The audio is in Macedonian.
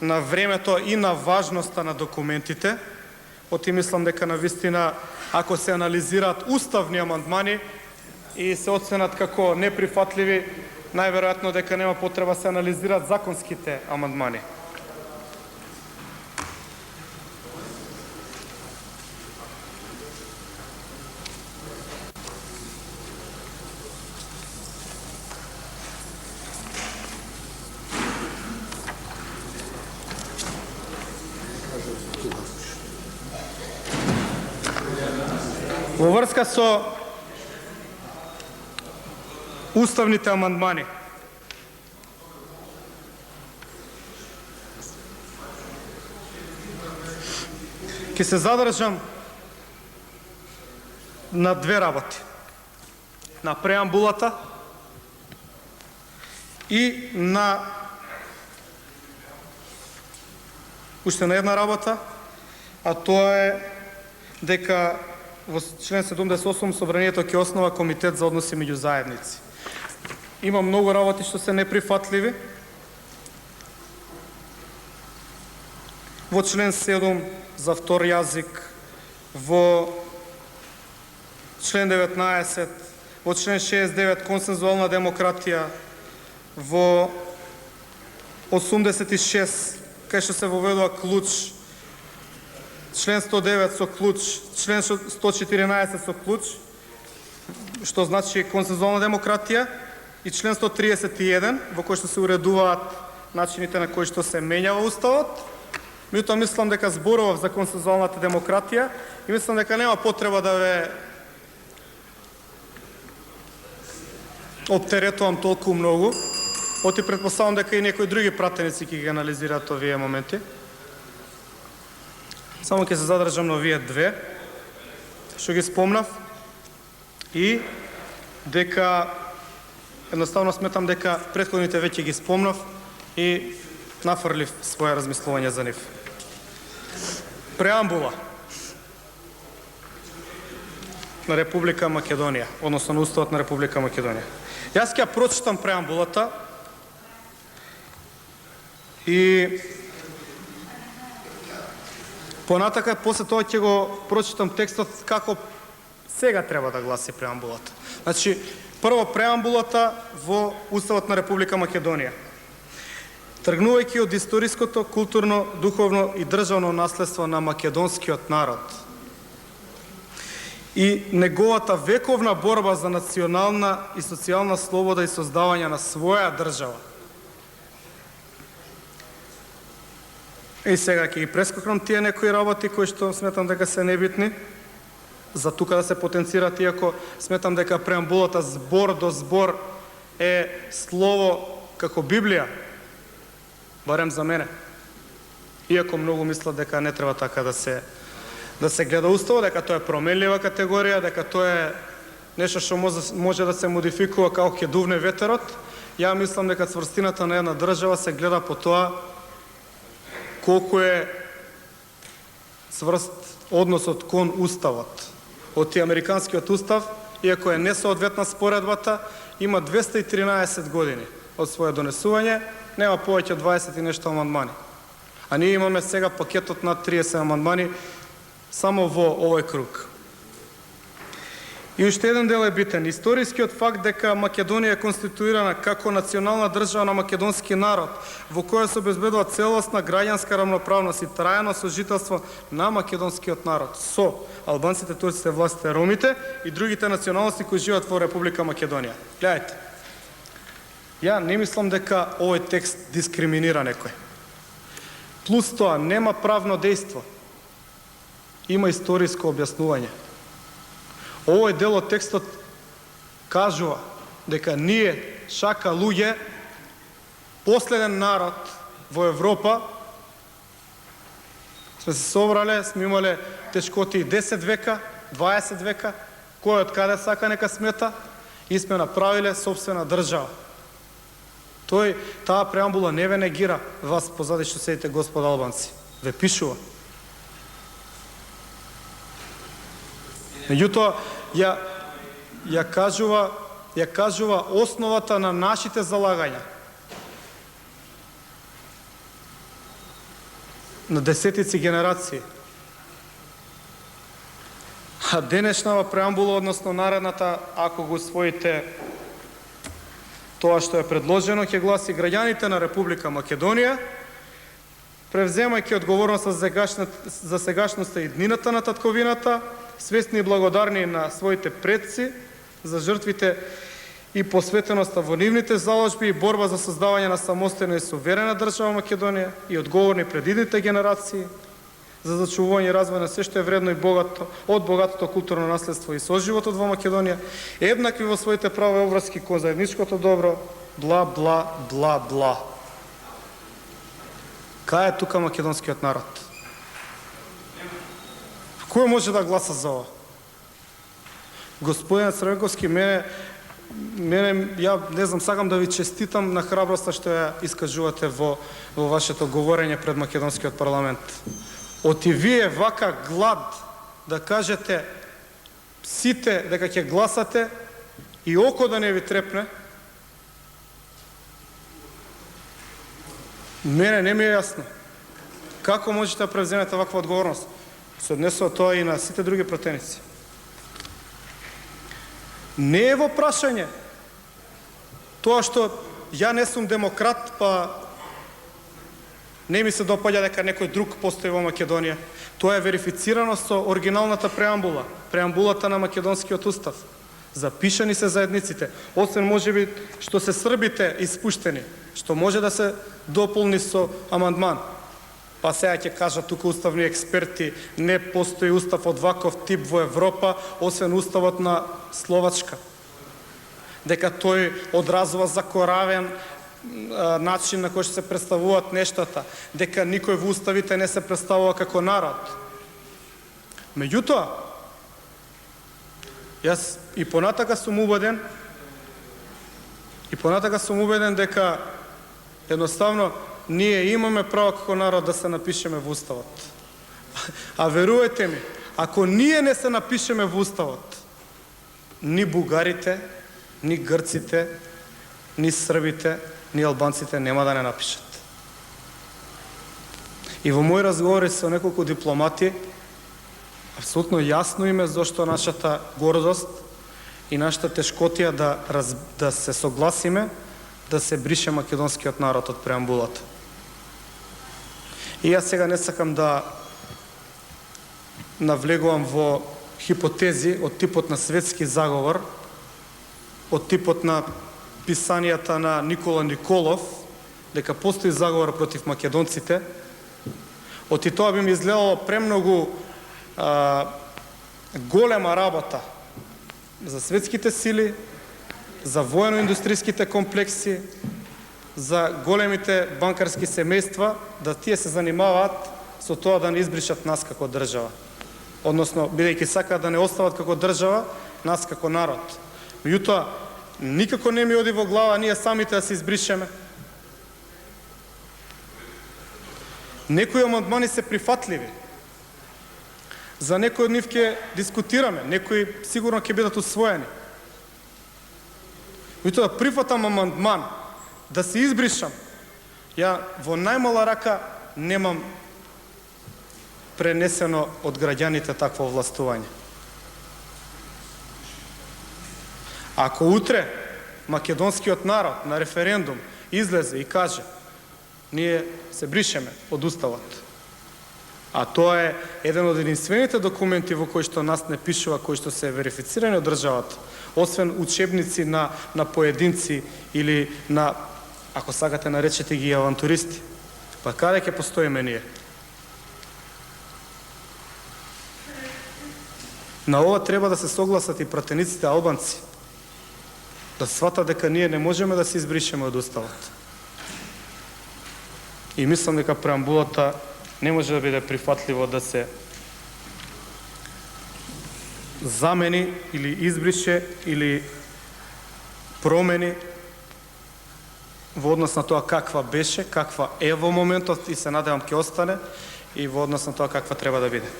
на времето и на важноста на документите. Оти мислам дека навистина, ако се анализираат уставни амандмани и се оценат како неприфатливи, најверојатно дека нема потреба се анализираат законските амандмани. Во врска со уставните амандмани, ќе се задржам на две работи. На преамбулата и на уште на една работа, а тоа е дека во член 78 Собранието ќе основа комитет за односи меѓу заедници. Има многу работи што се неприфатливи. Во член 7 за втор јазик, во член 19, во член 69 консензуална демократија, во 86 кај што се воведува клуч, член 109 со клуч, член 114 со клуч, што значи консензуална демократија, и член 131 во кој што се уредуваат начините на кои што се менјава уставот. Меѓутоа мислам дека зборував за консензуалната демократија и мислам дека нема потреба да ве оптеретувам толку многу. Оти претпоставам дека и некои други пратеници ќе ги анализираат овие моменти. Само ќе се задржам на овие две, што ги спомнав, и дека едноставно сметам дека претходните веќе ги спомнав и нафрлив своја размислување за нив. Преамбула на Република Македонија, односно на Уставот на Република Македонија. Јас ќе ја прочитам преамбулата и понатака, после тоа ќе го прочитам текстот како сега треба да гласи преамбулата. Значи, прво преамбулата во Уставот на Република Македонија. Тргнувајќи од историското, културно, духовно и државно наследство на македонскиот народ и неговата вековна борба за национална и социјална слобода и создавање на своја држава. И сега ќе ги прескокнам тие некои работи кои што сметам дека се небитни, за тука да се потенцираат, иако сметам дека преамбулата збор до збор е слово како Библија, барем за мене. Иако многу мислат дека не треба така да се гледа уставот, дека тоа е променлива категорија, дека тоа е нешто што може да се модификува како ќе дувне ветерот. Ја мислам дека цврстината на една држава се гледа по тоа колку е цврст односот кон уставот. Оти американскиот устав, иако е несоодветна споредбата, има 213 години од своје донесување, нема повеќе од 20 и нешто амандмани. А ние имаме сега пакетот над 30 амандмани само во овој круг. И уште еден дел е битен. Историскиот факт дека Македонија е конституирана како национална држава на македонски народ, во која се обезбедува целосна граѓанска рамноправност и трајно сожителство на македонскиот народ со албанците, турците, власите, ромите и другите националности кои живеат во Република Македонија. Гледајте, ја не мислам дека овој текст дискриминира некој. Плюс тоа, нема правно дејство. Има историско објаснување. Овој дел од текстот кажува дека ние, шака луѓе, последен народ во Европа, сме се собрале, сме имале тешкоти 10 века, 20 века, кој од каде сака нека смета, и сме направиле собствена држава. Таа преамбула не ве негира вас позади што седите, господа албанци. Ве пишува. Меѓутоа, ја кажува основата на нашите залагања. на десетици генерации. А денешнава преамбула, односно наредната, ако го усвоите тоа што е предложено, ќе гласи: граѓаните на Република Македонија, превземајќи одговорност за сегашноста и днината на татковината, свесни и благодарни на своите предци за жртвите и посветеноста во нивните заложби и борба за создавање на самостојна и суверена држава Македонија и одговорни пред идните генерации за зачувување и развој на се што е вредно и богато од богатото културно наследство и соживотот во Македонија, еднакви во своите права и обврски кон заедничкото добро, бла, бла, бла, бла. Кај е тука македонскиот народ? Кој може да гласа за ова? Господин Црвенковски, ја не знам, сакам да ви честитам на храброста што ја искажувате во вашето говорење пред македонскиот парламент. Оти вие вака глад да кажете сите дека ќе гласате и око да не ви трепне, мене не ми е јасно. Како можете да превземете ваква одговорност? Се однесува тоа и на сите други пратеници. Не е во прашање тоа што ја не сум демократ, па не ми се допаѓа дека некој друг постои во Македонија. Тоа е верифицирано со оригиналната преамбула, преамбулата на македонскиот устав. Запишани се заедниците, освен можеби што се србите испуштени, што може да се дополни со амандман. Па сега ќе кажат тука уставни експерти, не постои устав од ваков тип во Европа, освен уставот на Словачка. Дека тој одразува закоравен начин на кој што се представуваат нештата, дека никој во уставите не се представува како народ. Меѓутоа, јас и понатака сум убеден дека едноставно ние имаме право како народ да се напишеме во уставот. А верувајте ми, ако ние не се напишеме во уставот, ни бугарите, ни грците, ни србите, ни албанците нема да не напишат. И во мои разговори со неколку дипломати, апсолутно јасно им е зошто нашата гордост и нашата тешкотија да се согласиме да се брише македонскиот народ од преамбулата. И јас сега не сакам да навлегувам во хипотези од типот на светски заговор, од типот на писанијата на Никола Николов, дека постои заговор против македонците. Оти тоа би ми изгледало премногу голема работа за светските сили, за воено-индустријските комплекси, за големите банкарски семејства, да тие се занимаваат со тоа да не избришат нас како држава. Односно, бидејќи сакаат да не остават како држава, нас како народ. Меѓутоа, никако не ми оди во глава ние самите да се избришеме. Некои амандмани се прифатливи. За некои од нив ќе дискутираме, некои сигурно ќе бидат усвоени. Меѓутоа, да прифатам амандман, да се избришам, ја во најмала рака немам пренесено од граѓаните такво властување. Ако утре македонскиот народ на референдум излезе и каже ние се бришеме од уставот, а тоа е еден од единствените документи во кои што нас не пишува, кои што се верифицирани од државата, освен учебници на поединци или на, ако сакате наречете ги авантуристи, па каде ќе постоиме ние? На ова треба да се согласат и пратениците албанци, да сватат дека ние не можеме да се избришеме од уставот. И мислам дека преамбулата не може да биде прифатливо да се замени или избрише или промени во однос на тоа каква беше, каква е во моментот и се надевам ќе остане и во однос на тоа каква треба да биде.